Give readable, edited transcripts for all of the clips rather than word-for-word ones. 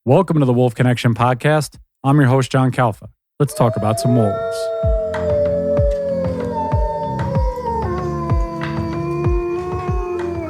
Welcome to the Wolf Connection podcast. I'm your host, John Kalfa. Let's talk about some wolves.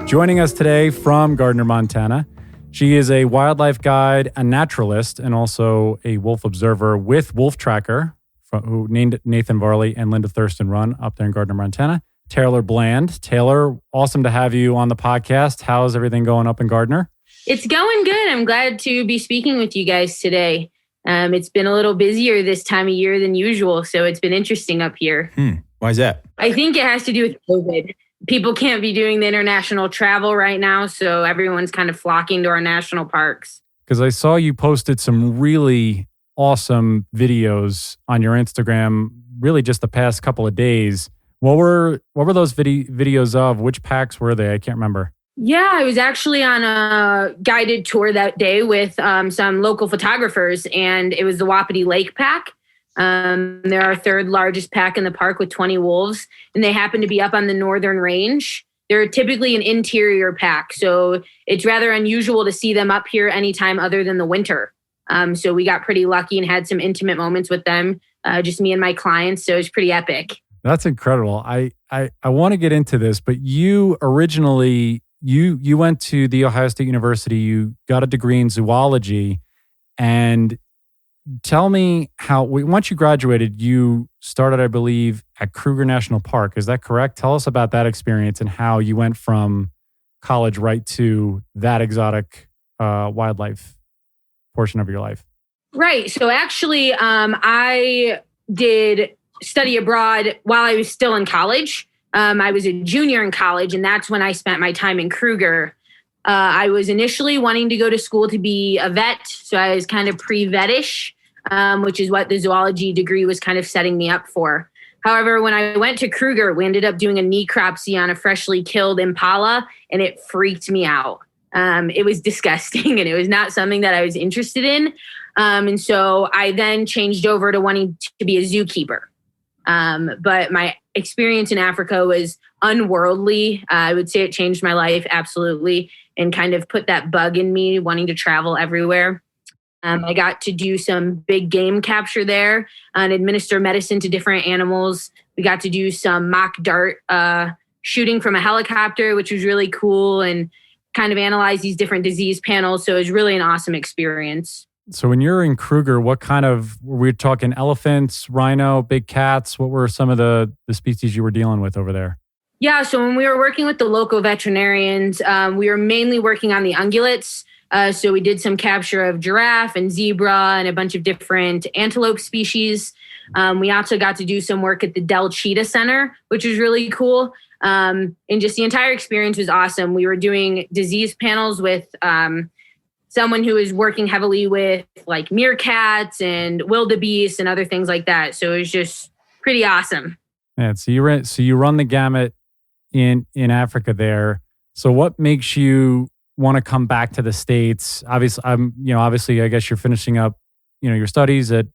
Joining us today from Gardner, Montana, she is a wildlife guide, a naturalist, and also a wolf observer with Wolf Tracker, who named Nathan Varley and Linda Thurston run up there in Gardner, Montana. Taylor Bland. Taylor, awesome to have you on the podcast. How's everything going up in Gardner? It's going good. I'm glad to be speaking with you guys today. It's been a little busier this time of year than usual, so it's been interesting up here. Why is that? I think it has to do with COVID. People can't be doing the international travel right now, so everyone's kind of flocking to our national parks. Because I saw you posted some really awesome videos on your Instagram, really just the past couple of days. What were those videos of? Which packs were they? I can't remember. Yeah, I was actually on a guided tour that day with some local photographers, and it was the Wapiti Lake Pack. They're our third largest pack in the park with 20 wolves, and they happen to be up on the northern range. They're typically an interior pack, so it's rather unusual to see them up here anytime other than the winter. So we got pretty lucky and had some intimate moments with them, just me and my clients, so it was pretty epic. That's incredible. I want to get into this, but you originally... You went to the Ohio State University, you got a degree in zoology, and tell me how, once you graduated, you started, I believe, at Kruger National Park. Is that correct? Tell us about that experience and how you went from college right to that exotic wildlife portion of your life. Right. So actually, I did study abroad while I was still in college. I was a junior in college, and that's when I spent my time in Kruger. I was initially wanting to go to school to be a vet, so I was kind of pre-vetish, which is what the zoology degree was kind of setting me up for. However, when I went to Kruger, we ended up doing a necropsy on a freshly killed impala, and it freaked me out. It was disgusting, and it was not something that I was interested in. And so I then changed over to wanting to be a zookeeper. But my experience in Africa was unworldly. I would say it changed my life absolutely and kind of put that bug in me wanting to travel everywhere. I got to do some big game capture there and administer medicine to different animals. We got to do some mock dart shooting from a helicopter, which was really cool, and kind of analyze these different disease panels. So it was really an awesome experience. So when you're in Kruger, what kind of, were we talking elephants, rhino, big cats? What were some of the species you were dealing with over there? Yeah, so when we were working with the local veterinarians, we were mainly working on the ungulates. So we did some capture of giraffe and zebra and a bunch of different antelope species. We also got to do some work at the Dell Cheetah Center, which was really cool. And just the entire experience was awesome. We were doing disease panels with someone who is working heavily with like meerkats and wildebeest and other things like that. So it was just pretty awesome. Yeah. So you run the gamut in Africa there. So what makes you want to come back to the States? Obviously, I guess you're finishing up, your studies at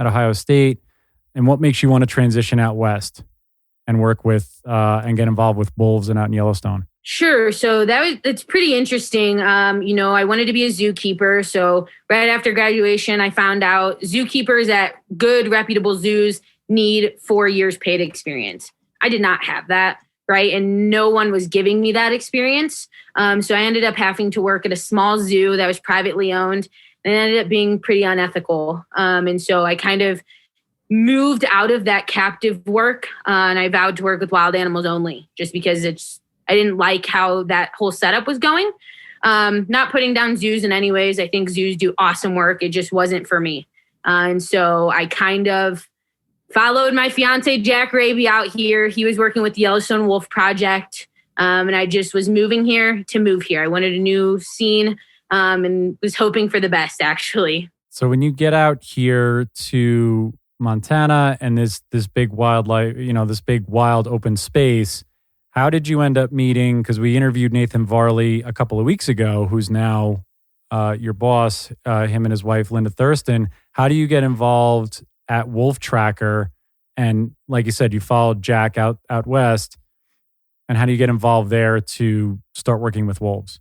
Ohio State. And what makes you want to transition out west and work with and get involved with wolves and out in Yellowstone? Sure. So it's pretty interesting. I wanted to be a zookeeper. So right after graduation, I found out zookeepers at good, reputable zoos need 4 years paid experience. I did not have that, right? And no one was giving me that experience. So I ended up having to work at a small zoo that was privately owned, and it ended up being pretty unethical. And so I kind of moved out of that captive work, and I vowed to work with wild animals only, just because I didn't like how that whole setup was going. Not putting down zoos in any ways. I think zoos do awesome work. It just wasn't for me. And so I kind of followed my fiance, Jack Raby, out here. He was working with the Yellowstone Wolf Project. And I just was moving here to move here. I wanted a new scene and was hoping for the best, actually. So when you get out here to Montana and this big wildlife, this big wild open space, how did you end up meeting? Because we interviewed Nathan Varley a couple of weeks ago, who's now your boss, him and his wife, Linda Thurston. How do you get involved at Wolf Tracker? And like you said, you followed Jack out west. And how do you get involved there to start working with wolves?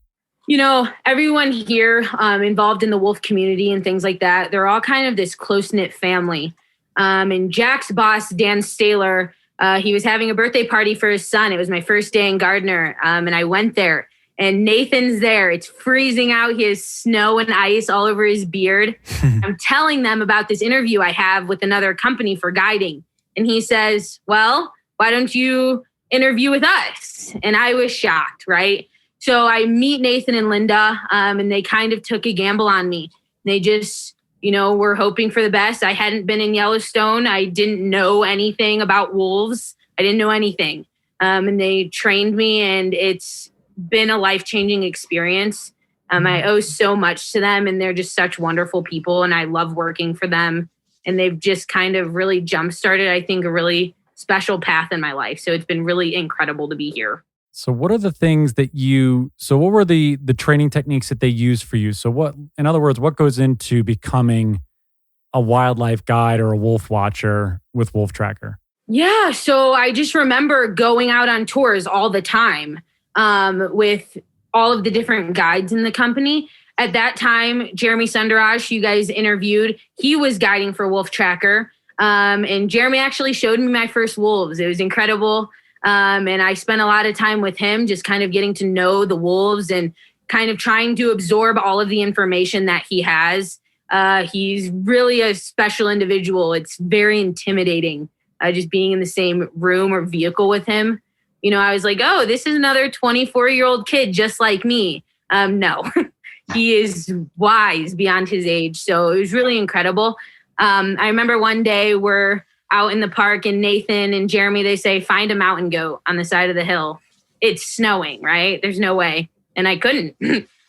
Everyone here involved in the wolf community and things like that, they're all kind of this close-knit family. And Jack's boss, Dan Staler, he was having a birthday party for his son. It was my first day in Gardner, and I went there. And Nathan's there. It's freezing out. He has snow and ice all over his beard. I'm telling them about this interview I have with another company for guiding. And he says, well, why don't you interview with us? And I was shocked, right? So I meet Nathan and Linda, and they kind of took a gamble on me. They just, were hoping for the best. I hadn't been in Yellowstone. I didn't know anything about wolves. I didn't know anything. And they trained me, and it's been a life-changing experience. I owe so much to them, and they're just such wonderful people, and I love working for them. And they've just kind of really jump-started, I think, a really special path in my life. So it's been really incredible to be here. So what are the things that what were the training techniques that they used for you? So in other words, what goes into becoming a wildlife guide or a wolf watcher with Wolf Tracker? Yeah, so I just remember going out on tours all the time. With all of the different guides in the company. At that time, Jeremy Sundaraj, you guys interviewed, he was guiding for Wolf Tracker. And Jeremy actually showed me my first wolves. It was incredible. And I spent a lot of time with him, just kind of getting to know the wolves and kind of trying to absorb all of the information that he has. He's really a special individual. It's very intimidating, just being in the same room or vehicle with him. I was like, oh, this is another 24-year-old kid just like me. No, he is wise beyond his age. So it was really incredible. I remember one day we're out in the park and Nathan and Jeremy, they say, find a mountain goat on the side of the hill. It's snowing, right? There's no way. And I couldn't.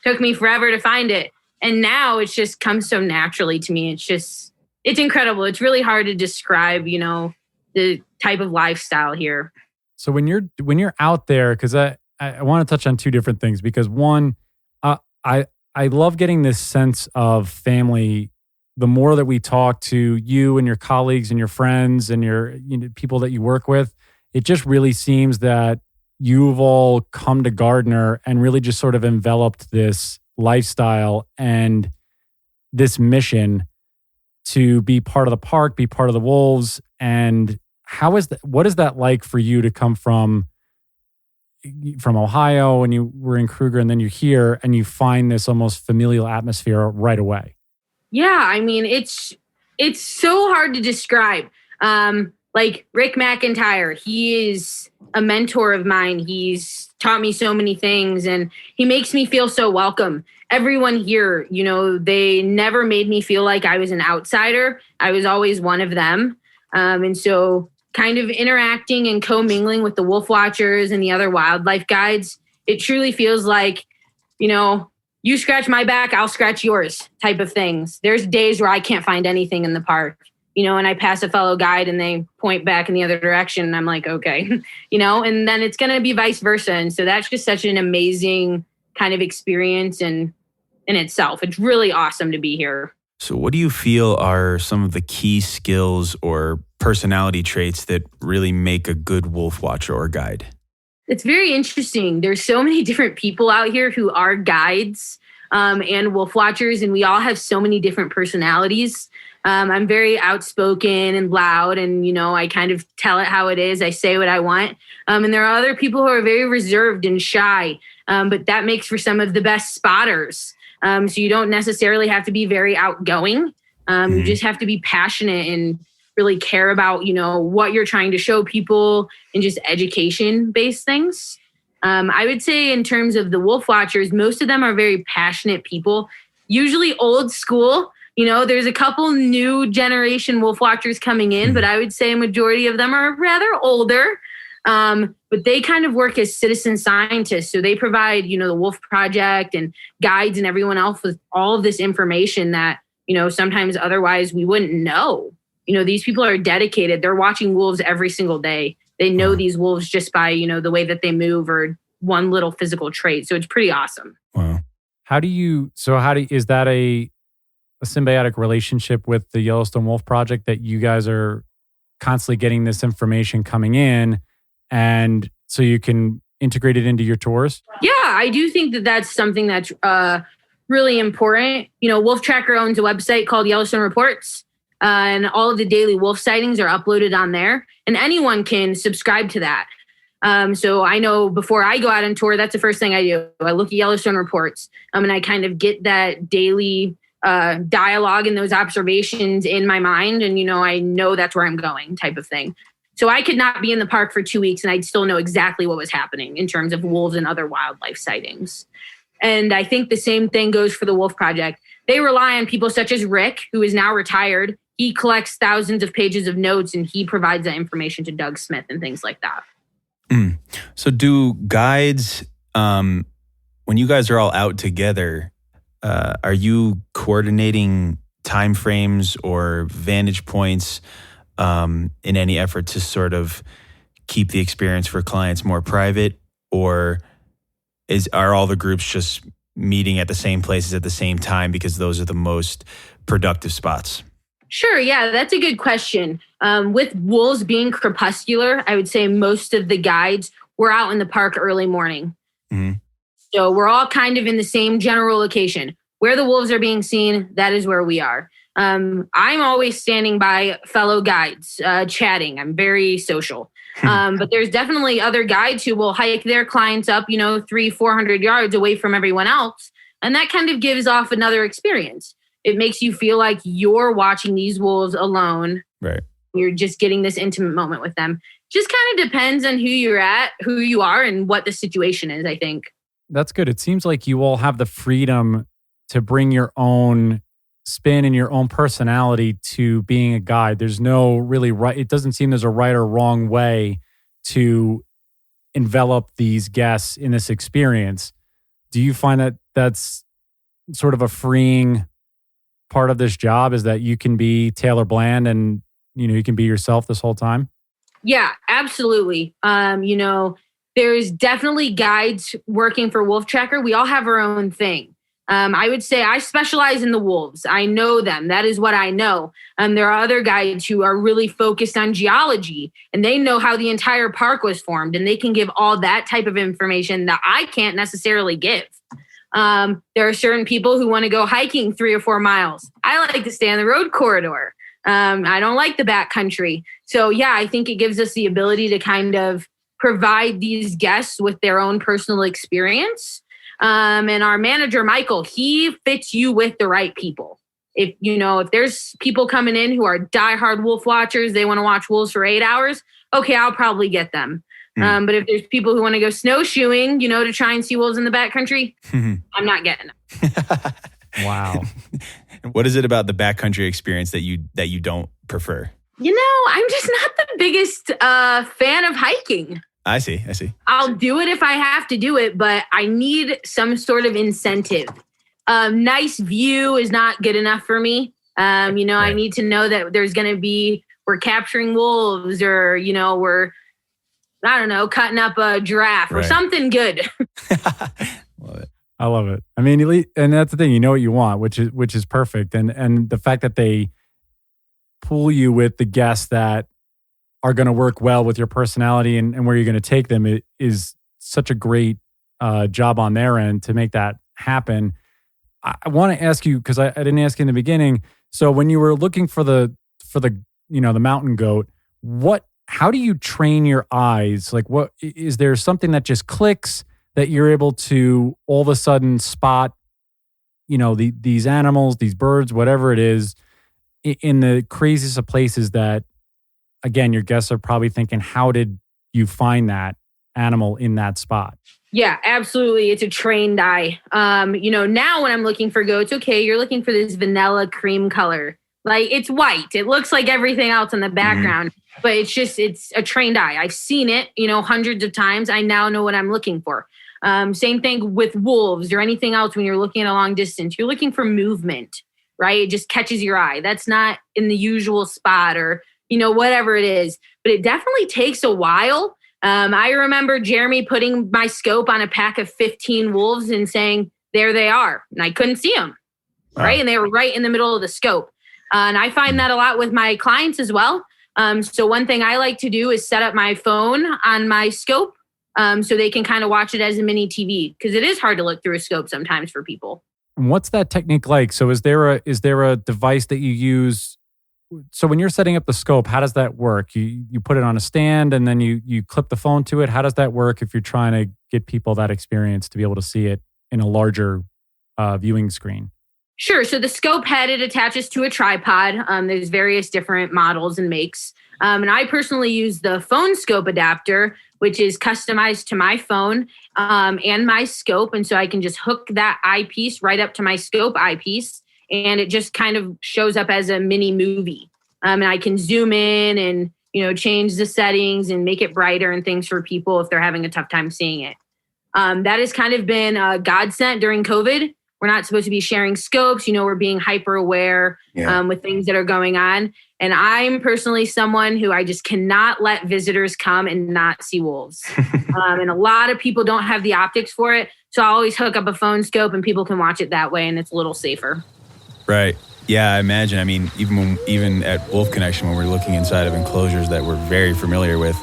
Took me forever to find it. And now it's just comes so naturally to me. It's incredible. It's really hard to describe, the type of lifestyle here. So when you're out there, because I want to touch on two different things, because one, I love getting this sense of family. The more that we talk to you and your colleagues and your friends and your people that you work with, it just really seems that you've all come to Gardner and really just sort of enveloped this lifestyle and this mission to be part of the park, be part of the wolves. And what is that like for you to come from Ohio and you were in Kruger and then you're here and you find this almost familial atmosphere right away? Yeah, I mean, it's so hard to describe. Like Rick McIntyre, he is a mentor of mine. He's taught me so many things and he makes me feel so welcome. Everyone here, they never made me feel like I was an outsider. I was always one of them. And so kind of interacting and co-mingling with the wolf watchers and the other wildlife guides, it truly feels like, you scratch my back, I'll scratch yours type of things. There's days where I can't find anything in the park, and I pass a fellow guide and they point back in the other direction and I'm like, okay, and then it's going to be vice versa. And so that's just such an amazing kind of experience in itself. It's really awesome to be here. So what do you feel are some of the key skills or personality traits that really make a good wolf watcher or guide? It's very interesting. There's so many different people out here who are guides and wolf watchers, and we all have so many different personalities. I'm very outspoken and loud, and, I kind of tell it how it is. I say what I want. And there are other people who are very reserved and shy, but that makes for some of the best spotters. So you don't necessarily have to be very outgoing. You just have to be passionate and really care about, what you're trying to show people and just education-based things. I would say in terms of the wolf watchers, most of them are very passionate people, usually old school. There's a couple new generation wolf watchers coming in, but I would say a majority of them are rather older. But they kind of work as citizen scientists. So they provide, the Wolf Project and guides and everyone else with all of this information that, sometimes otherwise we wouldn't know. These people are dedicated. They're watching wolves every single day. They know these wolves just by, the way that they move or one little physical trait. So it's pretty awesome. Wow. Is that a symbiotic relationship with the Yellowstone Wolf Project that you guys are constantly getting this information coming in? And so you can integrated into your tours? Yeah, I do think that that's something that's really important. Wolf Tracker owns a website called Yellowstone Reports, and all of the daily wolf sightings are uploaded on there, and anyone can subscribe to that. So I know before I go out on tour, that's the first thing I do. I look at Yellowstone Reports, and I kind of get that daily dialogue and those observations in my mind, and I know that's where I'm going, type of thing. So I could not be in the park for 2 weeks and I'd still know exactly what was happening in terms of wolves and other wildlife sightings. And I think the same thing goes for the Wolf Project. They rely on people such as Rick, who is now retired. He collects thousands of pages of notes and he provides that information to Doug Smith and things like that. So do guides, when you guys are all out together, are you coordinating timeframes or vantage points in any effort to sort of keep the experience for clients more private, or are all the groups just meeting at the same places at the same time because those are the most productive spots? Sure. Yeah, that's a good question. With wolves being crepuscular, I would say most of the guides were out in the park early morning. Mm-hmm. So we're all kind of in the same general location. Where the wolves are being seen, that is where we are. I'm always standing by fellow guides, chatting. I'm very social. But there's definitely other guides who will hike their clients up, 300-400 yards away from everyone else. And that kind of gives off another experience. It makes you feel like you're watching these wolves alone. Right. You're just getting this intimate moment with them. Just kind of depends on who you're at, who you are, and what the situation is, I think. That's good. It seems like you all have the freedom to bring your own spin and your own personality to being a guide. There's no really right. It doesn't seem there's a right or wrong way to envelop these guests in this experience. Do you find that that's sort of a freeing part of this job, is that you can be Taylor Bland and, you can be yourself this whole time? Yeah, absolutely. There's definitely guides working for Wolf Tracker. We all have our own thing. I would say I specialize in the wolves. I know them. That is what I know. There are other guides who are really focused on geology, and they know how the entire park was formed, and they can give all that type of information that I can't necessarily give. There are certain people who want to go hiking 3 or 4 miles. I like to stay on the road corridor. I don't like the backcountry. So yeah, I think it gives us the ability to kind of provide these guests with their own personal experience. And our manager, Michael, he fits you with the right people. If there's people coming in who are diehard wolf watchers, they want to watch wolves for 8 hours. Okay, I'll probably get them. But if there's people who want to go snowshoeing, to try and see wolves in the backcountry, I'm not getting them. Wow. What is it about the backcountry experience that you don't prefer? I'm just not the biggest fan of hiking. I see. I'll do it if I have to do it, but I need some sort of incentive. Nice view is not good enough for me. Right. I need to know that there's going to be, we're capturing wolves, or, we're, I don't know, cutting up a giraffe or something good. Love it. I love it. I mean, and that's the thing, you know what you want, which is perfect. And the fact that they pool you with the guests that are going to work well with your personality and where you're going to take them, it is such a great job on their end to make that happen. I want to ask you, because I didn't ask you in the beginning. So when you were looking for the the mountain goat, how do you train your eyes? Like, what is there something that just clicks that you're able to all of a sudden spot, these animals, these birds, whatever it is, in the craziest of places that, again, your guests are probably thinking, how did you find that animal in that spot? Yeah, absolutely. It's a trained eye. Now when I'm looking for goats, okay, you're looking for this vanilla cream color. Like, it's white. It looks like everything else in the background, but it's a trained eye. I've seen it, hundreds of times. I now know what I'm looking for. Same thing with wolves or anything else. When you're looking at a long distance, you're looking for movement, right? It just catches your eye. That's not in the usual spot, or whatever it is, but it definitely takes a while. I remember Jeremy putting my scope on a pack of 15 wolves and saying, there they are. And I couldn't see them, right? And they were right in the middle of the scope. And I find that a lot with my clients as well. So one thing I like to do is set up my phone on my scope so they can kind of watch it as a mini TV, because it is hard to look through a scope sometimes for people. And what's that technique like? So is there a device that you use? So when you're setting up the scope, how does that work? You put it on a stand and then you clip the phone to it. How does that work if you're trying to get people that experience to be able to see it in a larger viewing screen? Sure. So the scope head, it attaches to a tripod. There's various different models and makes. And I personally use the phone scope adapter, which is customized to my phone and my scope. And so I can just hook that eyepiece right up to my scope eyepiece, and it just kind of shows up as a mini movie. And I can zoom in and, change the settings and make it brighter and things for people if they're having a tough time seeing it. That has kind of been a godsend during COVID. We're not supposed to be sharing scopes. We're being hyper aware with things that are going on. And I'm personally someone who I just cannot let visitors come and not see wolves. And a lot of people don't have the optics for it. So I always hook up a phone scope and people can watch it that way, and it's a little safer. Right. Yeah, I imagine. I mean, even at Wolf Connection, when we're looking inside of enclosures that we're very familiar with,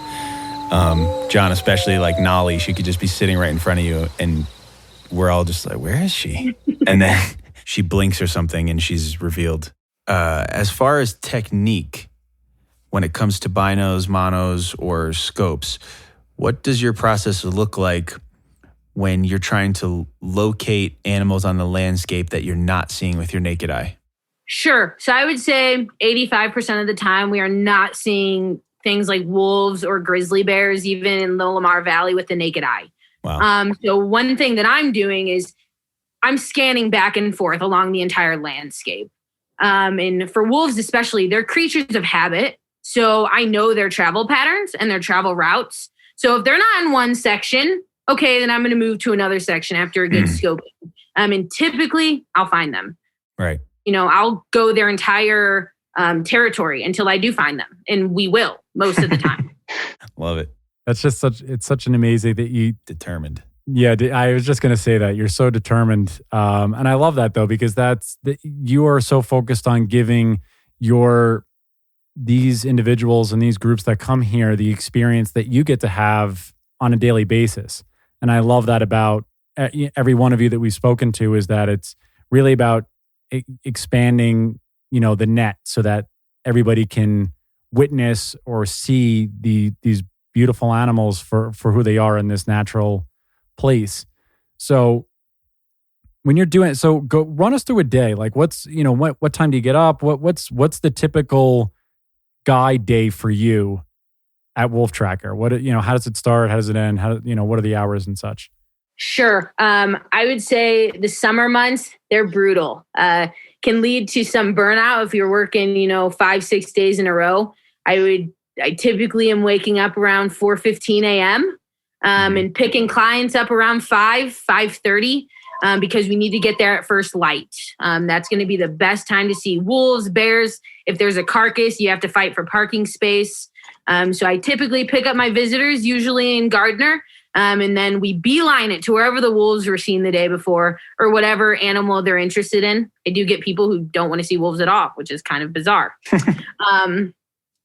John, especially like Nolly, she could just be sitting right in front of you and we're all just like, where is she? And then she blinks or something and she's revealed. As far as technique, when it comes to binos, monos, or scopes, what does your process look like when you're trying to locate animals on the landscape that you're not seeing with your naked eye? Sure. So I would say 85% of the time we are not seeing things like wolves or grizzly bears, even in the Lamar Valley with the naked eye. Wow. So one thing that I'm doing is I'm scanning back and forth along the entire landscape. And for wolves especially, they're creatures of habit. So I know their travel patterns and their travel routes. So if they're not in one section, okay, then I'm going to move to another section after a good scoping. And typically I'll find them. Right. I'll go their entire territory until I do find them. And we will most of the time. Love it. That's just such an amazing that you determined. Yeah, I was just going to say that you're so determined. And I love that though, because you are so focused on giving these individuals and these groups that come here the experience that you get to have on a daily basis. And I love that about every one of you that we've spoken to, is that it's really about expanding, the net so that everybody can witness or see these beautiful animals for who they are in this natural place. So when you're doing it, so go run us through a day. Like what's, what time do you get up? What's the typical guide day for you at Wolf Tracker? How does it start? How does it end? What are the hours and such? Sure. I would say the summer months, they're brutal. Can lead to some burnout if you're working, 5-6 days in a row. I typically am waking up around 4:15 a.m. And picking clients up around 5:30 because we need to get there at first light. That's going to be the best time to see wolves, bears. If there's a carcass, you have to fight for parking space. So I typically pick up my visitors, usually in Gardner, and then we beeline it to wherever the wolves were seen the day before or whatever animal they're interested in. I do get people who don't want to see wolves at all, which is kind of bizarre.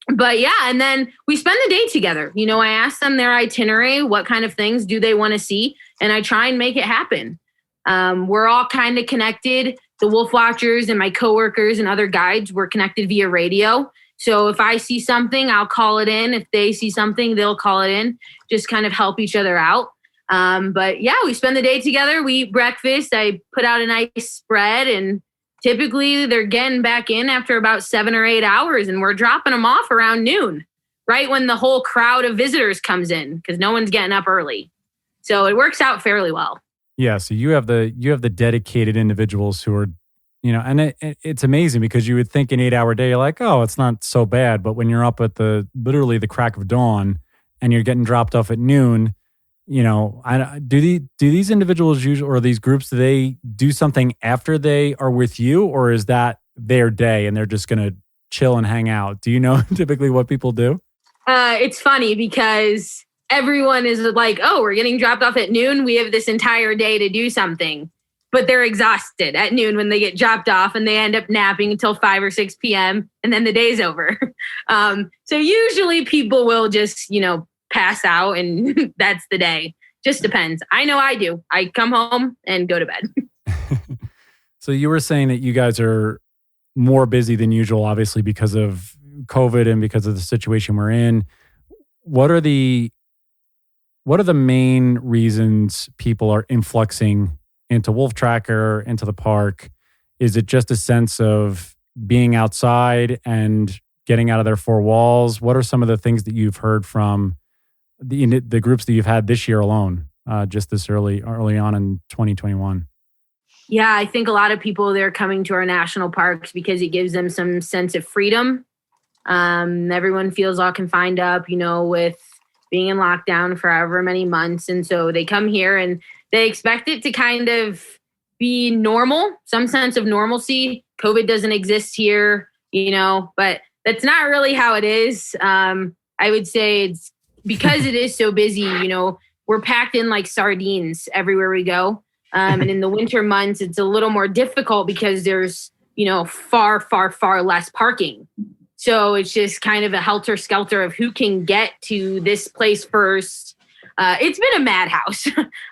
But yeah, and then we spend the day together. I ask them their itinerary, what kind of things do they want to see, and I try and make it happen. We're all kind of connected. The wolf watchers and my coworkers and other guides, we're connected via radio. So if I see something, I'll call it in. If they see something, they'll call it in. Just kind of help each other out. But yeah, we spend the day together. We eat breakfast. I put out a nice spread, and typically they're getting back in after about 7 or 8 hours, and we're dropping them off around noon, right when the whole crowd of visitors comes in, because no one's getting up early. So it works out fairly well. Yeah. So you have the dedicated individuals who are, and it's amazing because you would think an 8-hour day, you're like, oh, it's not so bad. But when you're up at literally the crack of dawn and you're getting dropped off at noon, do these individuals usually, or these groups, do they do something after they are with you, or is that their day and they're just going to chill and hang out? Do you know typically what people do? It's funny because everyone is like, oh, we're getting dropped off at noon. We have this entire day to do something. But they're exhausted at noon when they get dropped off, and they end up napping until 5 or 6 p.m. and then the day's over. So usually people will just, pass out and that's the day. Just depends. I know I do. I come home and go to bed. So you were saying that you guys are more busy than usual, obviously, because of COVID and because of the situation we're in. What are the main reasons people are influxing into Wolf Tracker, into the park? Is it just a sense of being outside and getting out of their four walls? What are some of the things that you've heard from the groups that you've had this year alone, just this early on in 2021? Yeah, I think a lot of people, they're coming to our national parks because it gives them some sense of freedom. Everyone feels all confined up, with being in lockdown for however many months. And so they come here and they expect it to kind of be normal, some sense of normalcy. COVID doesn't exist here, but that's not really how it is. I would say it's because it is so busy, we're packed in like sardines everywhere we go. And in the winter months, it's a little more difficult because there's, far, far, far less parking. So it's just kind of a helter-skelter of who can get to this place first. It's been a madhouse.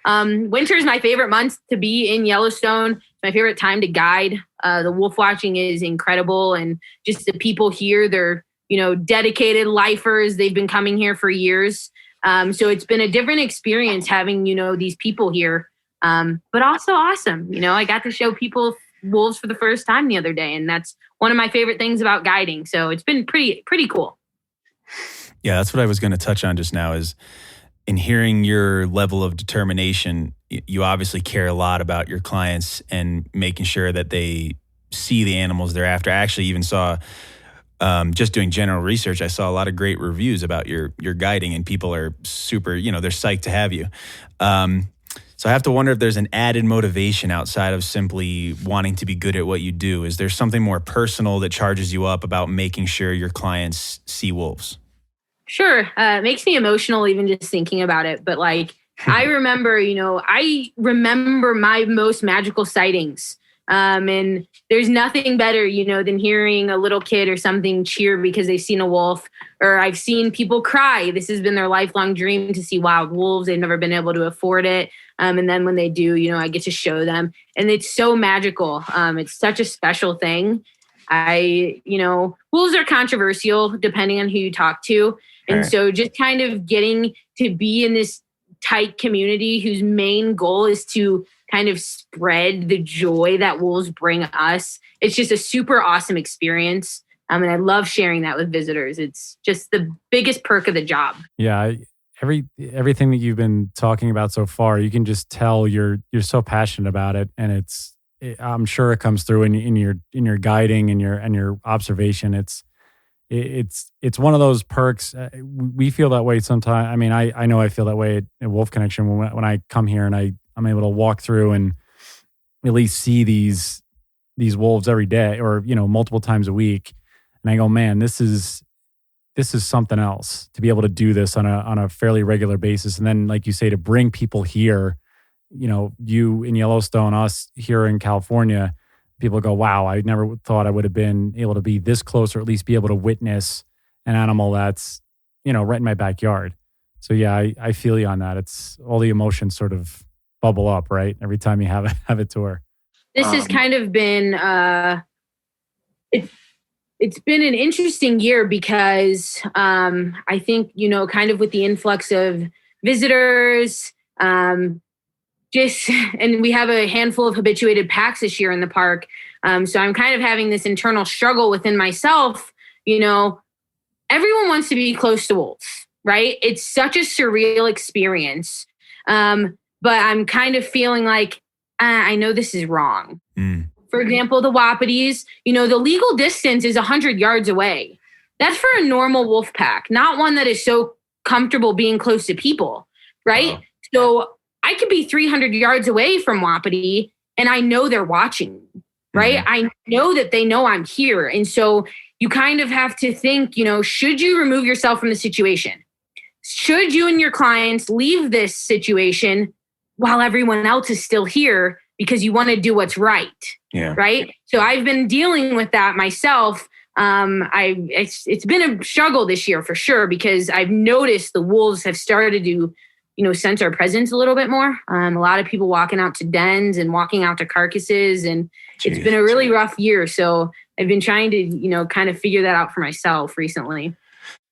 Winter is my favorite month to be in Yellowstone. It's my favorite time to guide. The wolf watching is incredible. And just the people here, they're, dedicated lifers. They've been coming here for years. So it's been a different experience having, these people here. But also awesome. I got to show people wolves for the first time the other day. And that's one of my favorite things about guiding. So it's been pretty cool. Yeah, that's what I was going to touch on just now is in hearing your level of determination, you obviously care a lot about your clients and making sure that they see the animals they're after. I actually even saw, just doing general research, I saw a lot of great reviews about your guiding, and people are super, they're psyched to have you. So I have to wonder if there's an added motivation outside of simply wanting to be good at what you do. Is there something more personal that charges you up about making sure your clients see wolves? Sure. It makes me emotional even just thinking about it. But I remember, my most magical sightings. And there's nothing better, than hearing a little kid or something cheer because they've seen a wolf, or I've seen people cry. This has been their lifelong dream to see wild wolves. They've never been able to afford it. And then when they do, I get to show them, and it's so magical. It's such a special thing. Wolves are controversial depending on who you talk to. And so just kind of getting to be in this tight community whose main goal is to kind of spread the joy that wolves bring us. It's just a super awesome experience. And I love sharing that with visitors. It's just the biggest perk of the job. Yeah. Everything that you've been talking about so far, you can just tell you're so passionate about it. And I'm sure it comes through in your guiding and your observation. It's one of those perks. We feel that way sometimes. I mean, I know I feel that way at Wolf Connection when I come here and I'm able to walk through and at least see these wolves every day or, multiple times a week. And I go, man, this is something else to be able to do this on a fairly regular basis. And then, like you say, to bring people here, you in Yellowstone, us here in California, people go, wow, I never thought I would have been able to be this close or at least be able to witness an animal that's, right in my backyard. So yeah, I feel you on that. It's all the emotions sort of bubble up, right? Every time you have a tour. This has kind of been, it's been an interesting year because I think, kind of with the influx of visitors, and we have a handful of habituated packs this year in the park. So I'm kind of having this internal struggle within myself. Everyone wants to be close to wolves, right? It's such a surreal experience. But I'm kind of feeling like, I know this is wrong. For example, the Wapitis, the legal distance is 100 yards away. That's for a normal wolf pack, not one that is so comfortable being close to people, right? Wow. So I could be 300 yards away from Wapiti and I know they're watching, right? Mm-hmm. I know that they know I'm here. And so you kind of have to think, should you remove yourself from the situation? Should you and your clients leave this situation while everyone else is still here because you want to do what's right? Yeah. Right. So I've been dealing with that myself It's been a struggle this year for sure, because I've noticed the wolves have started to, sense our presence a little bit more. A lot of people walking out to dens and walking out to carcasses, and it's been a really rough year. So I've been trying to, kind of figure that out for myself recently.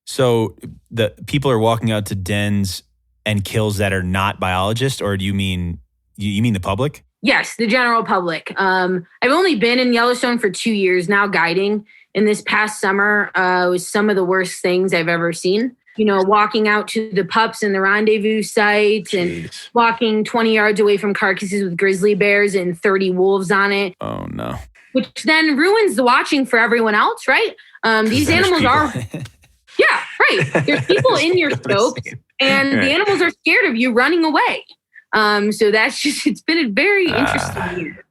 So the people are walking out to dens and kills that are not biologists, or do you mean the public? Yes, the general public. I've only been in Yellowstone for 2 years now guiding. And this past summer was some of the worst things I've ever seen. Walking out to the pups and the rendezvous sites and walking 20 yards away from carcasses with grizzly bears and 30 wolves on it. Oh, no. Which then ruins the watching for everyone else, right? These animals are... Yeah, right. There's people in your scopes, and the animals are scared of you running away. So it's been a very interesting year.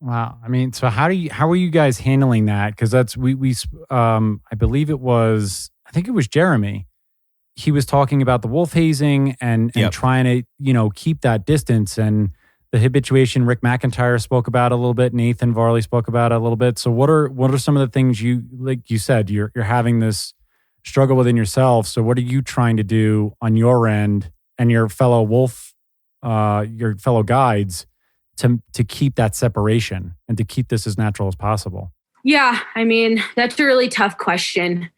Wow. I mean, so how are you guys handling that? Because that's, I believe I think it was Jeremy. He was talking about the wolf hazing and trying to, keep that distance, and the habituation. Rick McIntyre spoke about it a little bit. Nathan Varley spoke about it a little bit. So what are some of the things like you said, you're having this struggle within yourself. So what are you trying to do on your end and your fellow wolf, your fellow guides to keep that separation and to keep this as natural as possible? Yeah, I mean, that's a really tough question.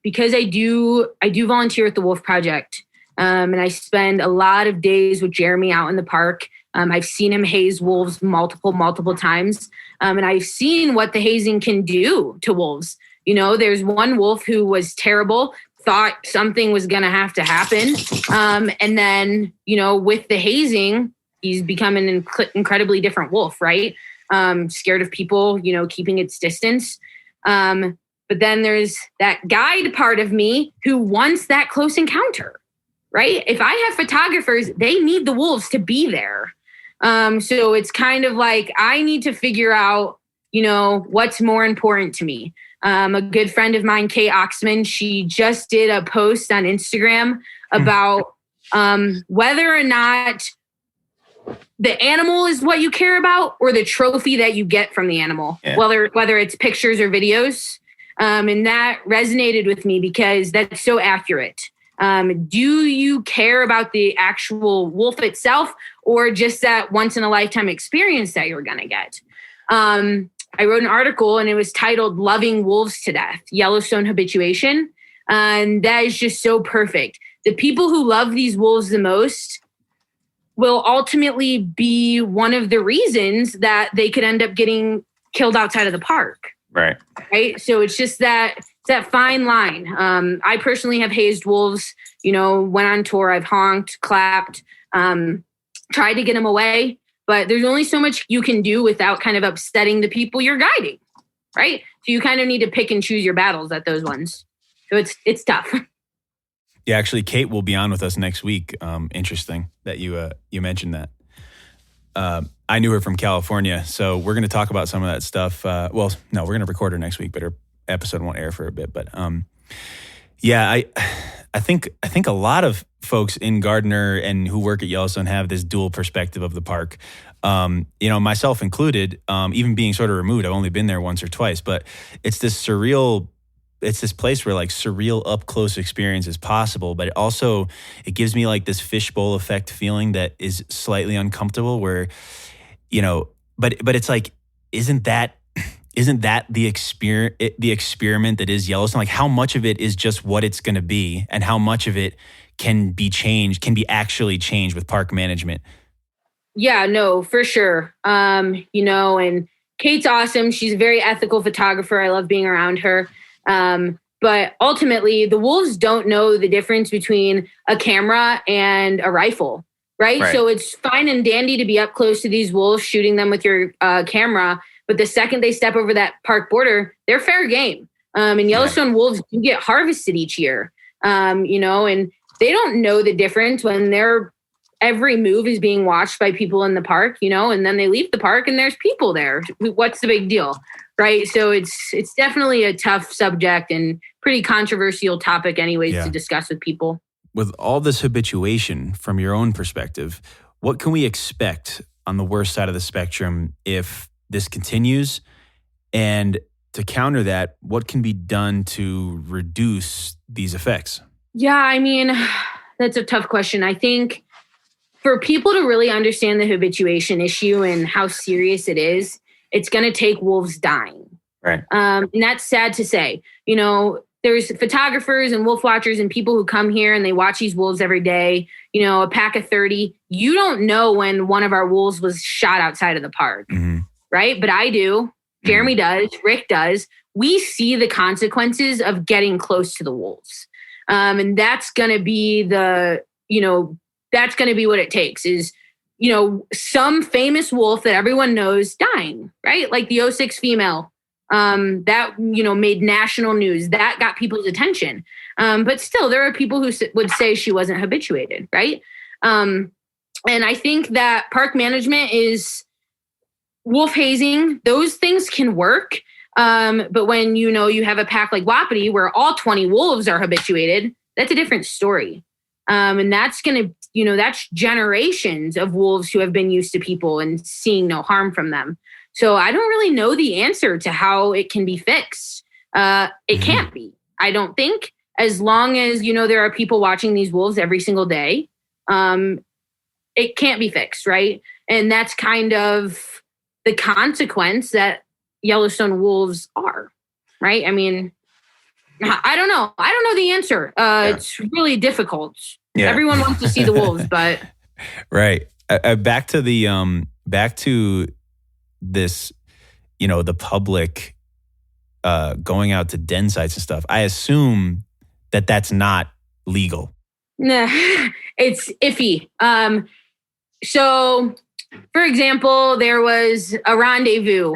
Because I do volunteer at the Wolf Project. And I spend a lot of days with Jeremy out in the park. I've seen him haze wolves multiple times. And I've seen what the hazing can do to wolves. There's one wolf who was terrible, thought something was going to have to happen. And then, with the hazing, he's become an incredibly different wolf, right? Scared of people, keeping its distance. But then there's that guide part of me who wants that close encounter, right? If I have photographers, they need the wolves to be there. So it's kind of like I need to figure out, what's more important to me. A good friend of mine, Kate Oxman, she just did a post on Instagram about whether or not the animal is what you care about or the trophy that you get from the animal, whether it's pictures or videos. And that resonated with me because that's so accurate. Do you care about the actual wolf itself or just that once in a lifetime experience that you're going to get? I wrote an article and it was titled "Loving Wolves to Death, Yellowstone Habituation." And that is just so perfect. The people who love these wolves the most will ultimately be one of the reasons that they could end up getting killed outside of the park. Right. So it's just that fine line. I personally have hazed wolves, went on tour. I've honked, clapped, tried to get them away. But there's only so much you can do without kind of upsetting the people you're guiding, right? So you kind of need to pick and choose your battles at those ones. So it's tough. Yeah, actually, Kate will be on with us next week. Interesting that you mentioned that. I knew her from California, so we're going to talk about some of that stuff. No, we're going to record her next week, but her episode won't air for a bit. But I think a lot of folks in Gardner and who work at Yellowstone have this dual perspective of the park. Myself included, even being sort of removed. I've only been there once or twice, but it's this place where like surreal up close experience is possible, but it gives me like this fishbowl effect feeling that is slightly uncomfortable where, but it's like, isn't that the experiment that is Yellowstone? Like how much of it is just what it's going to be and how much of it can be actually changed with park management? Yeah, no, for sure. And Kate's awesome. She's a very ethical photographer. I love being around her. But ultimately the wolves don't know the difference between a camera and a rifle, right? So it's fine and dandy to be up close to these wolves, shooting them with your camera. But the second they step over that park border, they're fair game. And Yellowstone wolves do get harvested each year, and they don't know the difference when their every move is being watched by people in the park, and then they leave the park and there's people there. What's the big deal? Right. So it's definitely a tough subject and pretty controversial topic anyways to discuss with people. With all this habituation from your own perspective, what can we expect on the worst side of the spectrum if this continues? And to counter that, what can be done to reduce these effects? Yeah, I mean, that's a tough question. I think for people to really understand the habituation issue and how serious it is, it's going to take wolves dying. Right. And that's sad to say. You know, there's photographers and wolf watchers and people who come here and they watch these wolves every day, you know, a pack of 30. You don't know when one of our wolves was shot outside of the park, right? But I do. Jeremy does. Rick does. We see the consequences of getting close to the wolves. And that's going to be that's going to be what it takes is, you know, some famous wolf that everyone knows dying, right? Like the '06 female that, you know, made national news, that got people's attention. But still, there are people who would say she wasn't habituated, right? And I think that park management is wolf hazing. Those things can work. But when, you know, you have a pack like Wapiti where all 20 wolves are habituated, that's a different story. And that's going to, you know, that's generations of wolves who have been used to people and seeing no harm from them. So I don't really know the answer to how it can be fixed. It can't be, I don't think, as long as, you know, there are people watching these wolves every single day. It can't be fixed, right? And that's kind of the consequence that Yellowstone wolves are, right? I mean, I don't know. I don't know the answer. It's really difficult. Yeah. Everyone wants to see the wolves, but right. Back to this, you know, the public going out to den sites and stuff. I assume that that's not legal. Nah, it's iffy. So, for example, there was a rendezvous.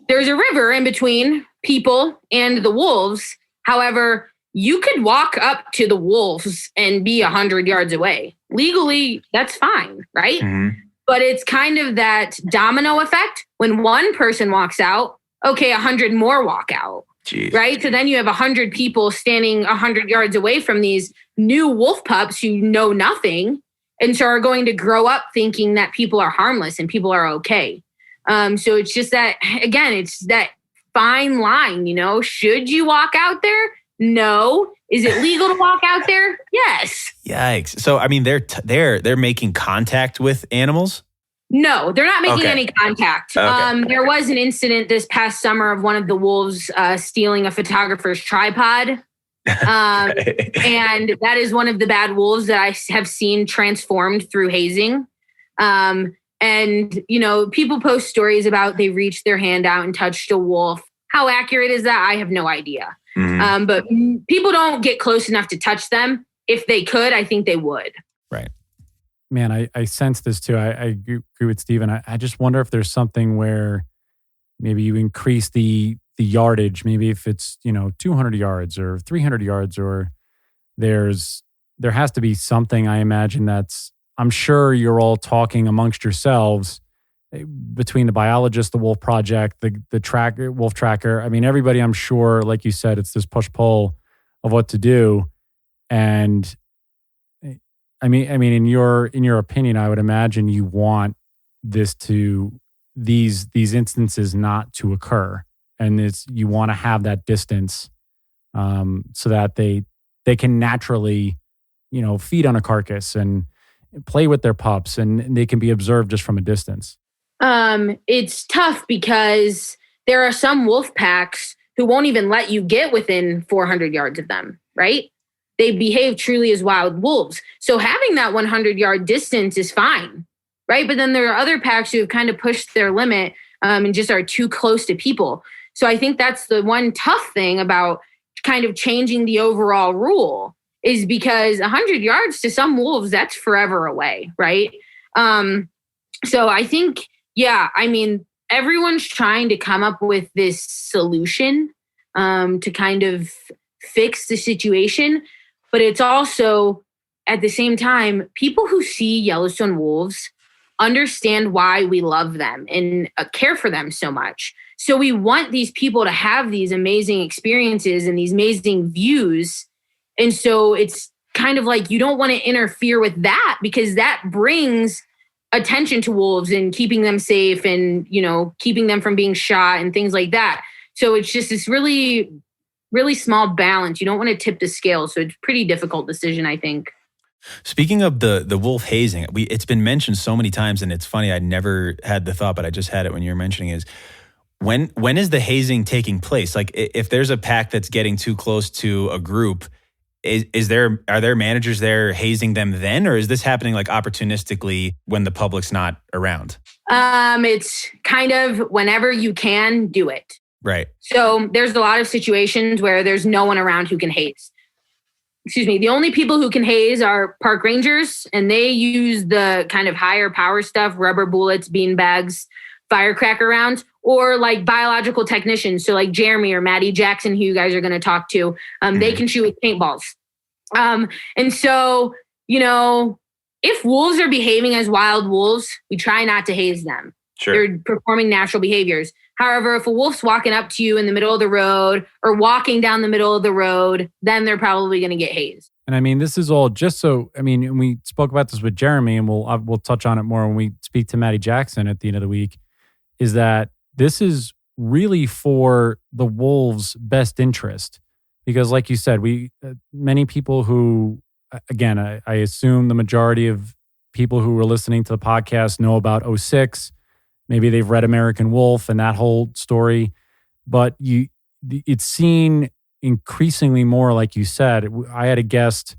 There's a river in between people and the wolves. However, you could walk up to the wolves and be 100 yards away. Legally, that's fine, right? But it's kind of that domino effect. When one person walks out, okay, 100 more walk out. Jeez. Right? So then you have 100 people standing 100 yards away from these new wolf pups who know nothing and so are going to grow up thinking that people are harmless and people are okay. So it's just that, again, it's that fine line, you know, should you walk out there? No. Is it legal to walk out there? Yes. Yikes. So, I mean, they're making contact with animals? No, they're not making any contact. Okay. There was an incident this past summer of one of the wolves stealing a photographer's tripod. And that is one of the bad wolves that I have seen transformed through hazing. And, you know, people post stories about they reached their hand out and touched a wolf. How accurate is that? I have no idea. But people don't get close enough to touch them. If they could, I think they would. Right. Man, I sense this too. I agree with Stephen. I just wonder if there's something where maybe you increase the yardage, maybe if it's, you know, 200 yards or 300 yards, or there has to be something, I imagine, I'm sure you're all talking amongst yourselves between the biologist, the Wolf Project, the Wolf Tracker. I mean, everybody, I'm sure, like you said, it's this push-pull of what to do. And I mean, in your opinion, I would imagine you want these instances not to occur, and you want to have that distance, so that they can naturally, you know, feed on a carcass and play with their pups, and they can be observed just from a distance. It's tough because there are some wolf packs who won't even let you get within 400 yards of them, right? They behave truly as wild wolves. So having that 100-yard distance is fine, right? But then there are other packs who have kind of pushed their limit and just are too close to people. So I think that's the one tough thing about kind of changing the overall rule, is because 100 yards to some wolves, that's forever away, right? So I think, yeah, I mean, everyone's trying to come up with this solution to kind of fix the situation. But it's also, at the same time, people who see Yellowstone wolves understand why we love them and care for them so much. So we want these people to have these amazing experiences and these amazing views. And so it's kind of like you don't want to interfere with that, because that brings attention to wolves and keeping them safe and, you know, keeping them from being shot and things like that. So it's just this really, really small balance. You don't want to tip the scale. So it's a pretty difficult decision, I think. Speaking of the wolf hazing, it's been mentioned so many times, and it's funny, I never had the thought, but I just had it when you were mentioning is, when is the hazing taking place? Like if there's a pack that's getting too close to a group, are there managers there hazing them then, or is this happening like opportunistically when the public's not around? It's kind of whenever you can do it. Right. So there's a lot of situations where there's no one around who can haze. Excuse me. The only people who can haze are park rangers, and they use the kind of higher power stuff, rubber bullets, bean bags, firecracker rounds, or like biological technicians. So like Jeremy or Maddie Jackson, who you guys are going to talk to, they can shoot with paintballs. And so, if wolves are behaving as wild wolves, we try not to haze them. Sure. They're performing natural behaviors. However, if a wolf's walking up to you in the middle of the road or walking down the middle of the road, then they're probably going to get hazed. And I mean, this is all just so, we spoke about this with Jeremy, and we'll touch on it more when we speak to Maddie Jackson at the end of the week, is that this is really for the wolves' best interest. Because like you said, many people who, again, I assume the majority of people who are listening to the podcast know about 06. Maybe they've read American Wolf and that whole story. But it's seen increasingly more, like you said. I had a guest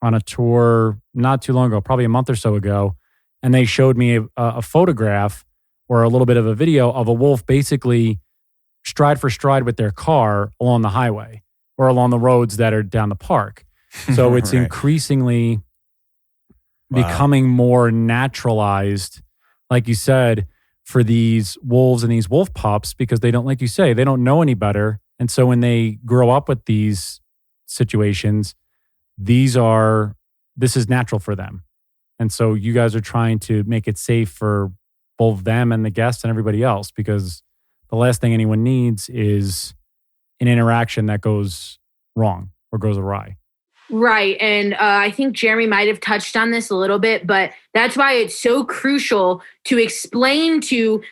on a tour not too long ago, probably a month or so ago, and they showed me a photograph or a little bit of a video of a wolf basically stride for stride with their car along the highway or along the roads that are down the park. So it's right. increasingly becoming more naturalized, like you said, for these wolves and these wolf pups, because they don't, like you say, they don't know any better. And so when they grow up with these situations, this is natural for them. And so you guys are trying to make it safe for both them and the guests and everybody else, because the last thing anyone needs is an interaction that goes wrong or goes awry. Right. And I think Jeremy might have touched on this a little bit, but that's why it's so crucial to explain to,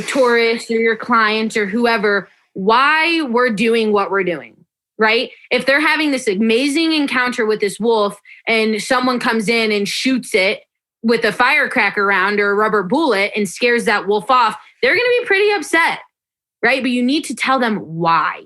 tourists or your clients or whoever why we're doing what we're doing, right? If they're having this amazing encounter with this wolf and someone comes in and shoots it with a firecracker round or a rubber bullet and scares that wolf off, they're going to be pretty upset, right? But you need to tell them why.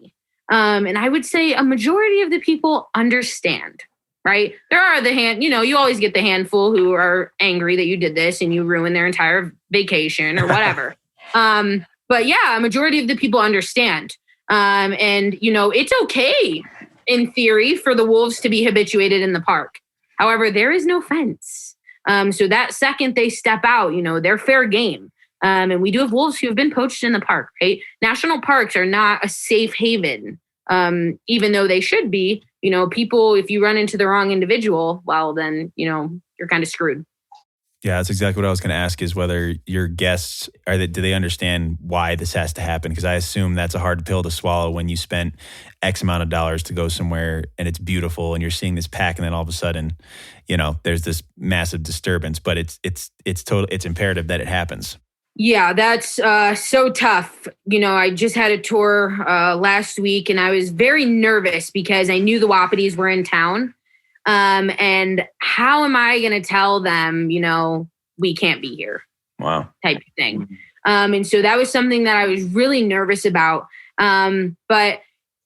And I would say a majority of the people understand, right? There are you always get the handful who are angry that you did this and you ruined their entire vacation or whatever. But yeah, a majority of the people understand. And it's okay in theory for the wolves to be habituated in the park. However, there is no fence. So that second they step out, they're fair game. And we do have wolves who have been poached in the park, right? National parks are not a safe haven, even though they should be. People, if you run into the wrong individual, well, then, you're kind of screwed. Yeah, that's exactly what I was going to ask, is whether your guests, do they understand why this has to happen? Because I assume that's a hard pill to swallow when you spent X amount of dollars to go somewhere and it's beautiful and you're seeing this pack, and then all of a sudden, there's this massive disturbance. But it's imperative that it happens. Yeah, that's so tough. I just had a tour last week, and I was very nervous because I knew the Wapitis were in town. And how am I going to tell them, we can't be here? Wow. Type of thing. And so that was something that I was really nervous about. But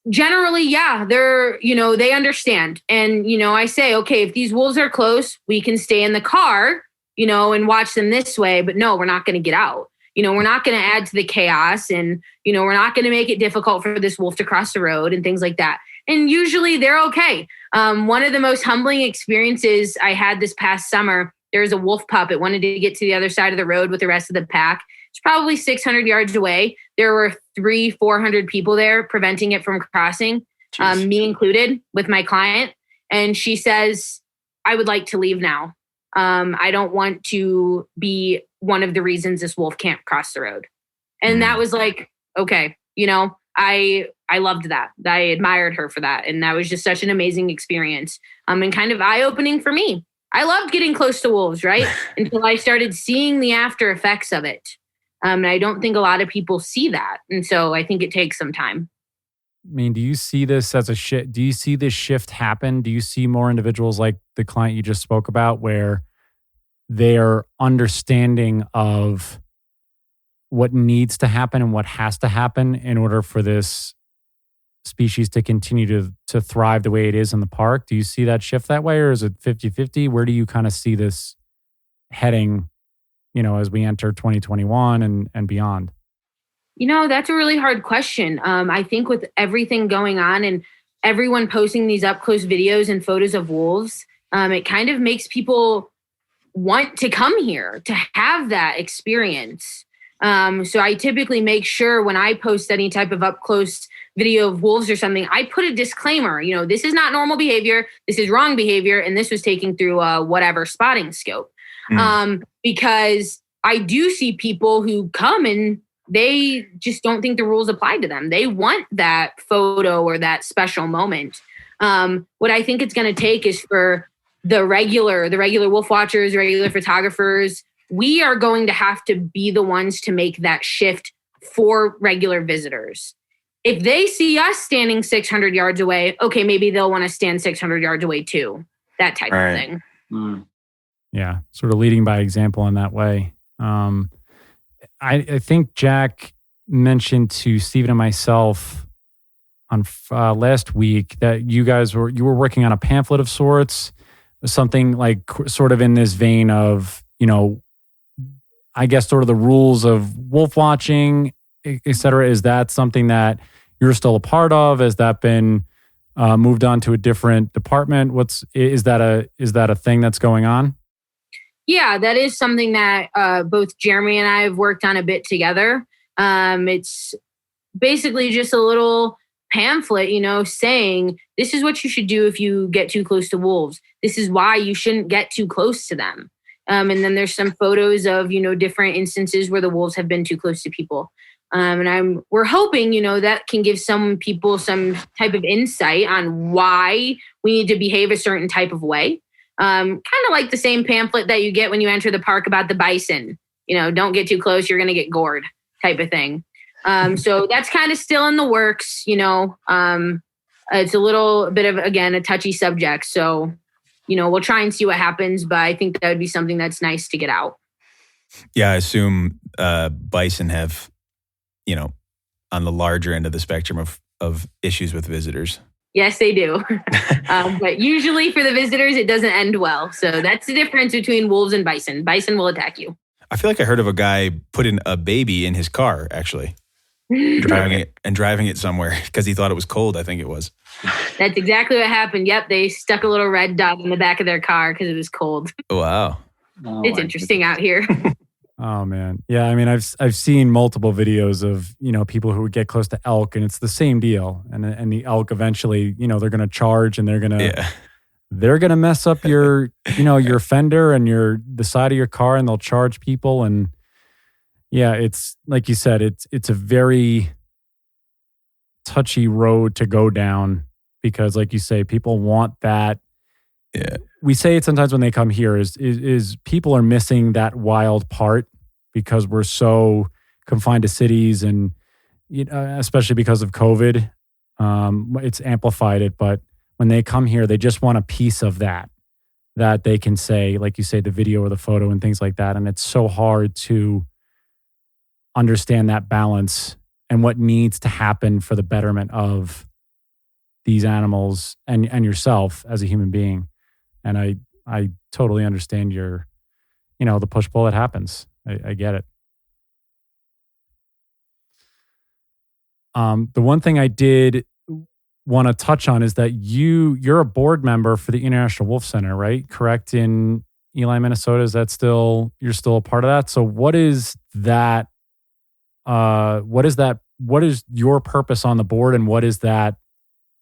generally, yeah, they understand. And, I say, okay, if these wolves are close, we can stay in the car, and watch them this way. But no, we're not going to get out. We're not going to add to the chaos, and, we're not going to make it difficult for this wolf to cross the road and things like that. And usually they're okay. One of the most humbling experiences I had this past summer, there was a wolf pup. It wanted to get to the other side of the road with the rest of the pack. It's probably 600 yards away. There were 300-400 people there preventing it from crossing, me included, with my client. And she says, I would like to leave now. I don't want to be one of the reasons this wolf can't cross the road. And that was like, okay, I loved that. I admired her for that. And that was just such an amazing experience. And kind of eye-opening for me. I loved getting close to wolves, right? Until I started seeing the after effects of it. And I don't think a lot of people see that. And so I think it takes some time. I mean, do you see this as a shift? Do you see this shift happen? Do you see more individuals like the client you just spoke about where they're understanding of what needs to happen and what has to happen in order for this species to continue to thrive the way it is in the park? Do you see that shift that way, or is it 50-50? Where do you kind of see this heading, as we enter 2021 and beyond? That's a really hard question. I think with everything going on and everyone posting these up close videos and photos of wolves, it kind of makes people want to come here to have that experience. So I typically make sure when I post any type of up close video of wolves or something, I put a disclaimer, this is not normal behavior. This is wrong behavior. And this was taken through whatever spotting scope. Because I do see people who come and they just don't think the rules apply to them. They want that photo or that special moment. What I think it's going to take is for the regular wolf watchers, regular photographers, we are going to have to be the ones to make that shift for regular visitors. If they see us standing 600 yards away, okay, maybe they'll want to stand 600 yards away too. That type of thing. Yeah, sort of leading by example in that way. I think Jack mentioned to Stephen and myself on last week that you were working on a pamphlet of sorts, something like sort of in this vein of, I guess sort of the rules of wolf watching, et cetera. Is that something that you're still a part of? Has that been moved on to a different department? Is that a thing that's going on? Yeah, that is something that both Jeremy and I have worked on a bit together. It's basically just a little pamphlet, saying this is what you should do if you get too close to wolves. This is why you shouldn't get too close to them. And then there's some photos of, different instances where the wolves have been too close to people. And we're hoping, that can give some people some type of insight on why we need to behave a certain type of way. Kind of like the same pamphlet that you get when you enter the park about the bison. Don't get too close, you're going to get gored type of thing. So that's kind of still in the works. It's a little bit of, again, a touchy subject. So, we'll try and see what happens, but I think that would be something that's nice to get out. Yeah, I assume bison have, on the larger end of the spectrum of issues with visitors. Yes, they do. But usually for the visitors, it doesn't end well. So that's the difference between wolves and bison. Bison will attack you. I feel like I heard of a guy putting a baby in his car, actually, driving it somewhere because he thought it was cold, I think it was. That's exactly what happened. Yep, they stuck a little red dot in the back of their car because it was cold. Wow. It's interesting out here. Oh man. Yeah, I mean I've seen multiple videos of, people who would get close to elk and it's the same deal. And the elk eventually, they're going to charge and they're going to mess up your, your fender and the side of your car, and they'll charge people. And yeah, it's like you said, it's a very touchy road to go down because like you say, people want that. Yeah. We say it sometimes when they come here is people are missing that wild part because we're so confined to cities and especially because of COVID, it's amplified it. But when they come here, they just want a piece of that they can say, like you say, the video or the photo and things like that. And it's so hard to understand that balance and what needs to happen for the betterment of these animals and yourself as a human being. And I totally understand your, the push-pull that happens. I get it. The one thing I did want to touch on is that you're a board member for the International Wolf Center, right? Correct, in Ely, Minnesota. Is that you're still a part of that? So what is that? What is your purpose on the board, and what is that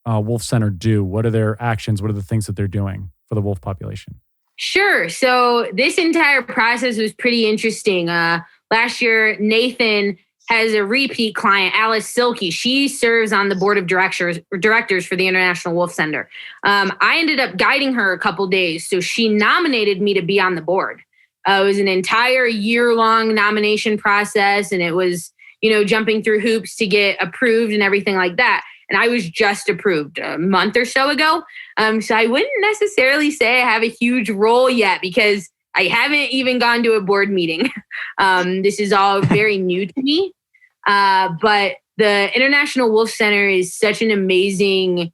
Wolf Center do? What are their actions? What are the things that they're doing for the wolf population? Sure. So this entire process was pretty interesting. Last year, Nathan has a repeat client, Alice Silky. She serves on the board of directors for the International Wolf Center. I ended up guiding her a couple days, so she nominated me to be on the board. It was an entire year-long nomination process, and it was, jumping through hoops to get approved and everything like that. And I was just approved a month or so ago. So I wouldn't necessarily say I have a huge role yet because I haven't even gone to a board meeting. This is all very new to me. But the International Wolf Center is such an amazing,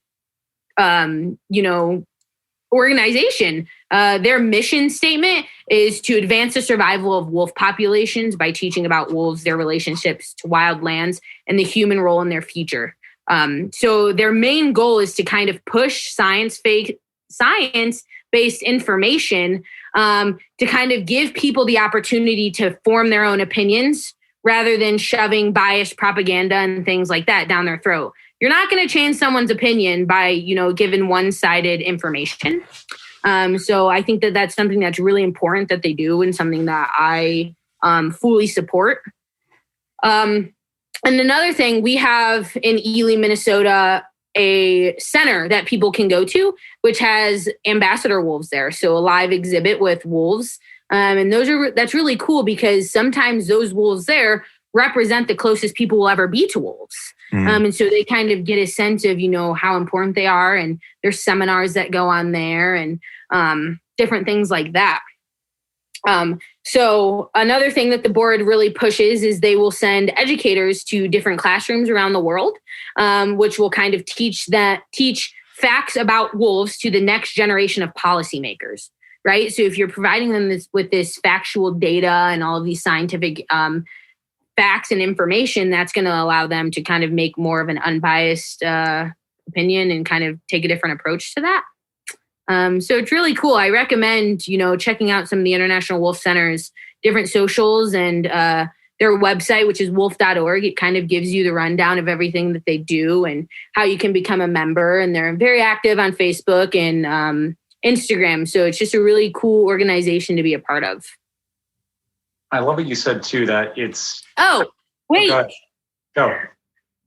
organization. Their mission statement is to advance the survival of wolf populations by teaching about wolves, their relationships to wild lands, and the human role in their future. So their main goal is to kind of push science-based information to kind of give people the opportunity to form their own opinions rather than shoving biased propaganda and things like that down their throat. You're not going to change someone's opinion by, giving one-sided information. So I think that that's something that's really important that they do and something that I fully support. And another thing, we have in Ely, Minnesota, a center that people can go to, which has ambassador wolves there. So a live exhibit with wolves. And that's really cool because sometimes those wolves there represent the closest people will ever be to wolves. And so they kind of get a sense of, how important they are. And there's seminars that go on there and different things like that. So another thing that the board really pushes is they will send educators to different classrooms around the world, which will kind of teach facts about wolves to the next generation of policymakers, right? So if you're providing them with this factual data and all of these scientific facts and information, that's going to allow them to kind of make more of an unbiased opinion and kind of take a different approach to that. So it's really cool. I recommend, checking out some of the International Wolf Center's different socials and their website, which is wolf.org. It kind of gives you the rundown of everything that they do and how you can become a member. And they're very active on Facebook and Instagram. So it's just a really cool organization to be a part of. I love what you said too, that it's... Oh, wait. Go.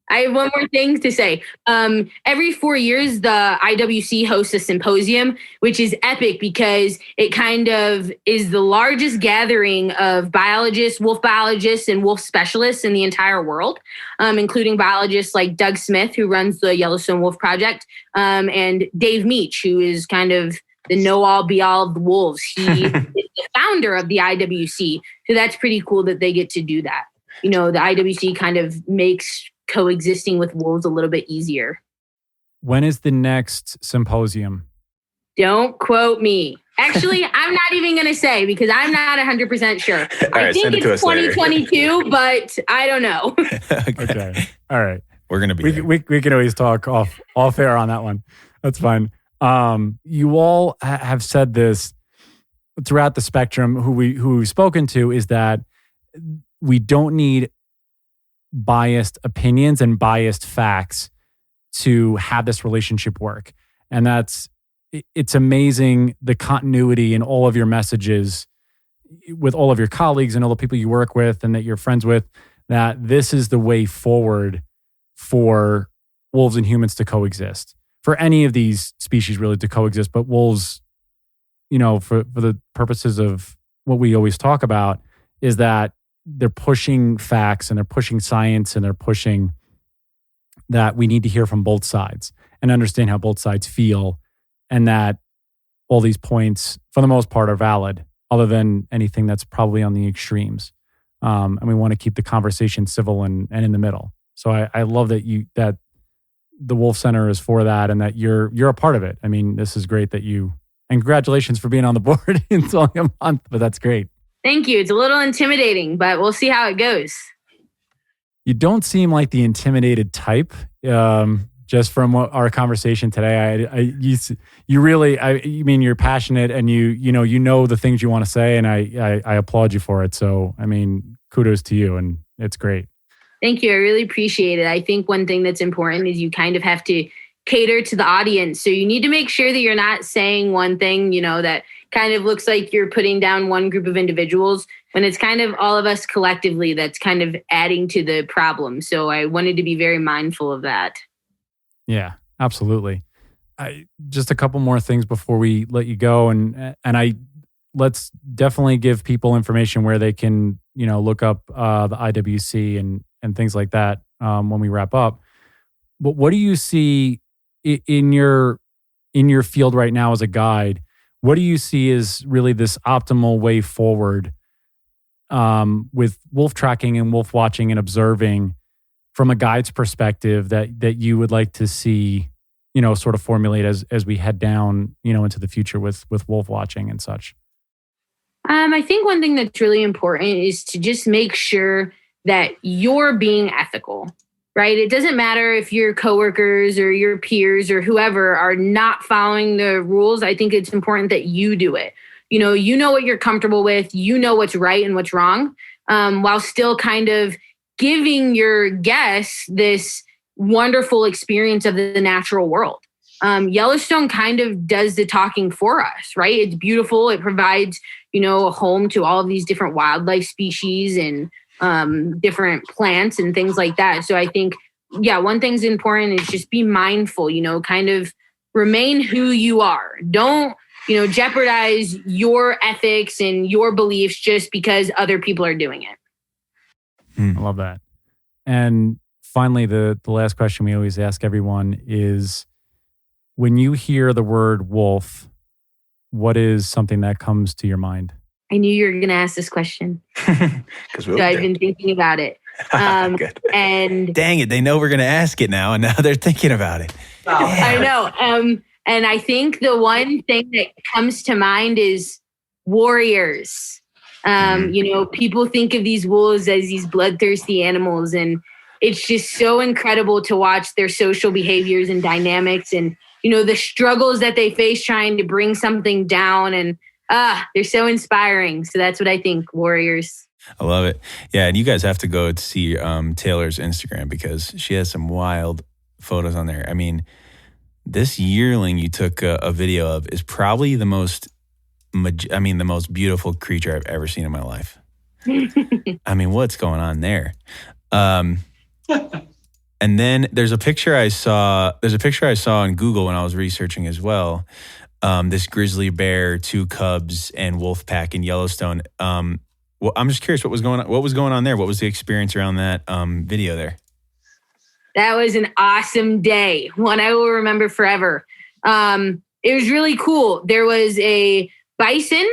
I have one more thing to say. Every 4 years, the IWC hosts a symposium, which is epic because it kind of is the largest gathering of biologists, wolf biologists, and wolf specialists in the entire world, including biologists like Doug Smith, who runs the Yellowstone Wolf Project, and Dave Meach, who is kind of the know-all, be-all of the wolves. He is the founder of the IWC. So that's pretty cool that they get to do that. The IWC kind of makes coexisting with wolves a little bit easier. When is the next symposium? Don't quote me. Actually, I'm not even going to say because I'm not 100% sure. I think it's 2022, but I don't know. Okay. All right. We're going to be we can always talk off air on that one. That's fine. You all have said this throughout the spectrum who we've spoken to is that we don't need biased opinions and biased facts to have this relationship work. And it's amazing the continuity in all of your messages with all of your colleagues and all the people you work with and that you're friends with, that this is the way forward for wolves and humans to coexist. For any of these species really to coexist, but wolves, for the purposes of what we always talk about is that they're pushing facts and they're pushing science and they're pushing that we need to hear from both sides and understand how both sides feel and that all these points, for the most part, are valid other than anything that's probably on the extremes. And we want to keep the conversation civil and in the middle. So I love that that the Wolf Center is for that and that you're a part of it. I mean, this is great and congratulations for being on the board. It's only a month, but that's great. Thank you. It's a little intimidating, but we'll see how it goes. You don't seem like the intimidated type. Just from our conversation today, you're passionate and you know the things you want to say, and I applaud you for it. So, I mean, kudos to you, and it's great. Thank you. I really appreciate it. I think one thing that's important is you kind of have to cater to the audience. So you need to make sure that you're not saying one thing, that kind of looks like you're putting down one group of individuals when it's kind of all of us collectively that's kind of adding to the problem. So I wanted to be very mindful of that. Yeah, absolutely. Just a couple more things before we let you go. And I let's definitely give people information where they can, look up the IWC and things like that when we wrap up. But what do you see in your field right now as a guide? What do you see as really this optimal way forward with wolf tracking and wolf watching and observing from a guide's perspective that you would like to see, sort of formulate as we head down, into the future with wolf watching and such? I think one thing that's really important is to just make sure that you're being ethical, right? It doesn't matter if your coworkers or your peers or whoever are not following the rules. I think it's important that you do it. You know what you're comfortable with, what's right and what's wrong, while still kind of giving your guests this wonderful experience of the natural world. Yellowstone kind of does the talking for us, right? It's beautiful. It provides, a home to all of these different wildlife species and different plants and things like that. So I think, one thing's important is just be mindful, kind of remain who you are. Don't, jeopardize your ethics and your beliefs just because other people are doing it. I love that. And finally, the last question we always ask everyone is, when you hear the word wolf, what is something that comes to your mind? I knew you were going to ask this question. So I've been thinking about it. Good. And dang it, they know we're going to ask it now, and now they're thinking about it. I know. And I think the one thing that comes to mind is warriors. People think of these wolves as these bloodthirsty animals, and it's just so incredible to watch their social behaviors and dynamics and, the struggles that they face trying to bring something down. And they're so inspiring. So that's what I think, warriors. I love it. Yeah, and you guys have to go to see Taylor's Instagram because she has some wild photos on there. I mean, this yearling you took a video of is probably the most beautiful creature I've ever seen in my life. I mean, what's going on there? And then there's a picture I saw on Google when I was researching as well. This grizzly bear, 2 cubs, and wolf pack in Yellowstone. Well, I'm just curious what was going on there. What was the experience around that video there? That was an awesome day. One I will remember forever. It was really cool. There was a bison,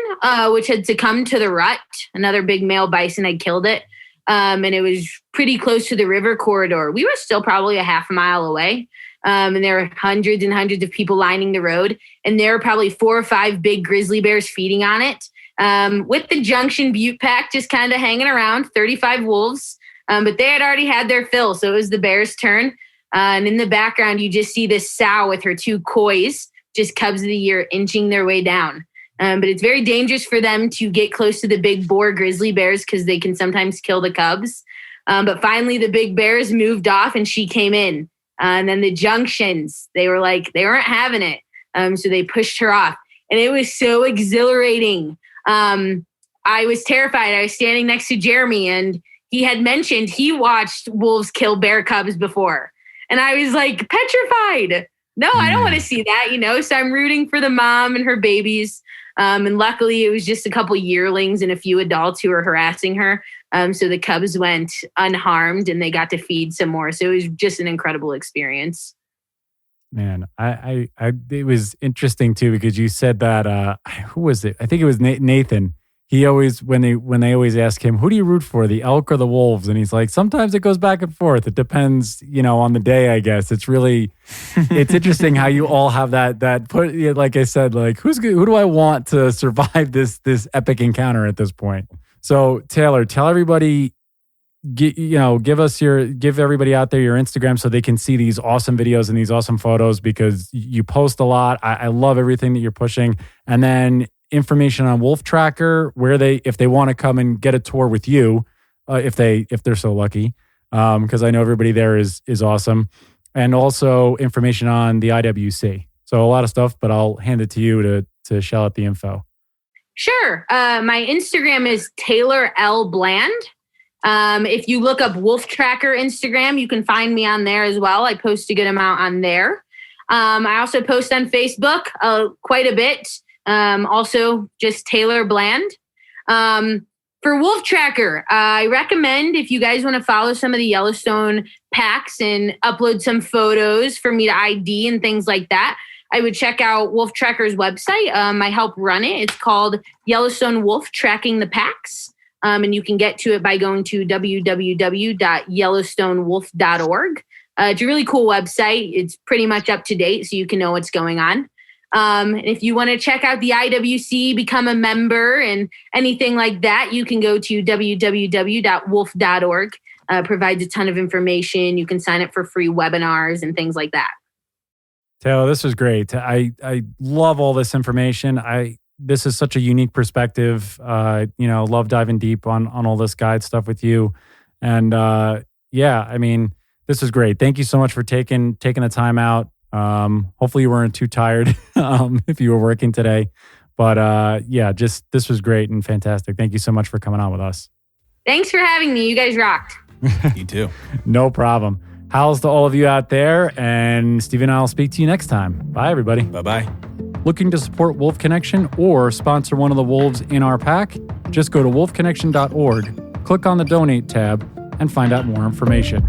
which had succumbed to the rut. Another big male bison had killed it. And it was pretty close to the river corridor. We were still probably a half a mile away. And there were hundreds and hundreds of people lining the road. And there were probably 4 or 5 big grizzly bears feeding on it. With the Junction Butte pack just kind of hanging around, 35 wolves. But they had already had their fill. So it was the bears' turn. And in the background, you just see this sow with her 2 coys, just cubs of the year, inching their way down. But it's very dangerous for them to get close to the big boar grizzly bears because they can sometimes kill the cubs. But finally, the big bears moved off and she came in. And then the Junctions, they weren't having it. So they pushed her off. And it was so exhilarating. I was terrified. I was standing next to Jeremy, and he had mentioned he watched wolves kill bear cubs before. And I was like, petrified. No, I don't want to see that, So I'm rooting for the mom and her babies. And luckily, it was just a couple yearlings and a few adults who were harassing her. So the cubs went unharmed and they got to feed some more. So it was just an incredible experience. Man, it was interesting too, because you said that, who was it? I think it was Nathan. He always, when they always ask him, who do you root for, the elk or the wolves? And he's like, sometimes it goes back and forth. It depends, on the day, I guess. It's really, it's interesting how you all have that put, like I said, like who do I want to survive this epic encounter at this point? So Taylor, tell everybody, give everybody out there your Instagram so they can see these awesome videos and these awesome photos, because you post a lot. I love everything that you're pushing. And then information on Wolf Tracker, if they want to come and get a tour with you, if they're so lucky, because I know everybody there is awesome, and also information on the IWC. So a lot of stuff, but I'll hand it to you to shell out the info. Sure. My Instagram is Taylor L. Bland. If you look up Wolf Tracker Instagram, you can find me on there as well. I post a good amount on there. I also post on Facebook quite a bit. Also, just Taylor Bland. For Wolf Tracker, I recommend if you guys want to follow some of the Yellowstone packs and upload some photos for me to ID and things like that, I would check out Wolf Tracker's website. I help run it. It's called Yellowstone Wolf Tracking the Packs. And you can get to it by going to www.yellowstonewolf.org. It's a really cool website. It's pretty much up to date, so you can know what's going on. And if you want to check out the IWC, become a member and anything like that, you can go to www.wolf.org. Provides a ton of information. You can sign up for free webinars and things like that. Taylor, this was great. I love all this information. This is such a unique perspective. Love diving deep on all this guide stuff with you. And this is great. Thank you so much for taking the time out. Hopefully you weren't too tired if you were working today. But this was great and fantastic. Thank you so much for coming on with us. Thanks for having me. You guys rocked. You too. No problem. Howls to all of you out there. And Steve and I will speak to you next time. Bye, everybody. Bye-bye. Looking to support Wolf Connection or sponsor one of the wolves in our pack? Just go to wolfconnection.org, click on the donate tab, and find out more information.